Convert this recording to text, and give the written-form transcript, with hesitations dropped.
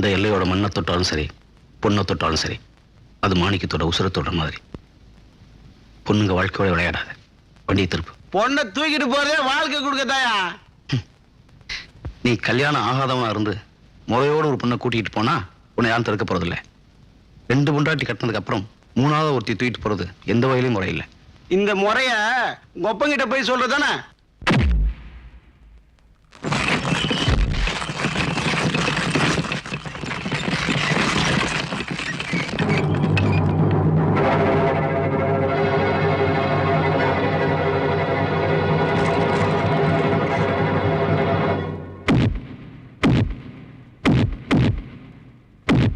எந்த எல்லையோட மண்ணை தொட்டாலும் சரி, பொண்ணை தொட்டாலும் சரி, அது மாணிக்கத்தோட உசுரை தொடுற மாதிரி. பொண்ணுங்க வாழ்க்கையோட விளையாடாத, வண்டியை திருப்பு. பொண்ணை தூக்கிட்டு போறதே வாழ்க்கை கொடுக்கத்தாயா? நீ கல்யாணம் ஆகாதவனா இருந்து முறையோடு ஒரு பொண்ணை கூட்டிகிட்டு போனா உன்னை யாரும் தடுக்க போறதில்லை. 2 பொண்டாட்டி கட்டினதுக்கு அப்புறம் 3ஆவது ஒருத்தி தூக்கிட்டு போறது எந்த வகையிலையும் முறையில்லை. இந்த முறைய ஒப்பங்கிட்ட போய் சொல்றதானே?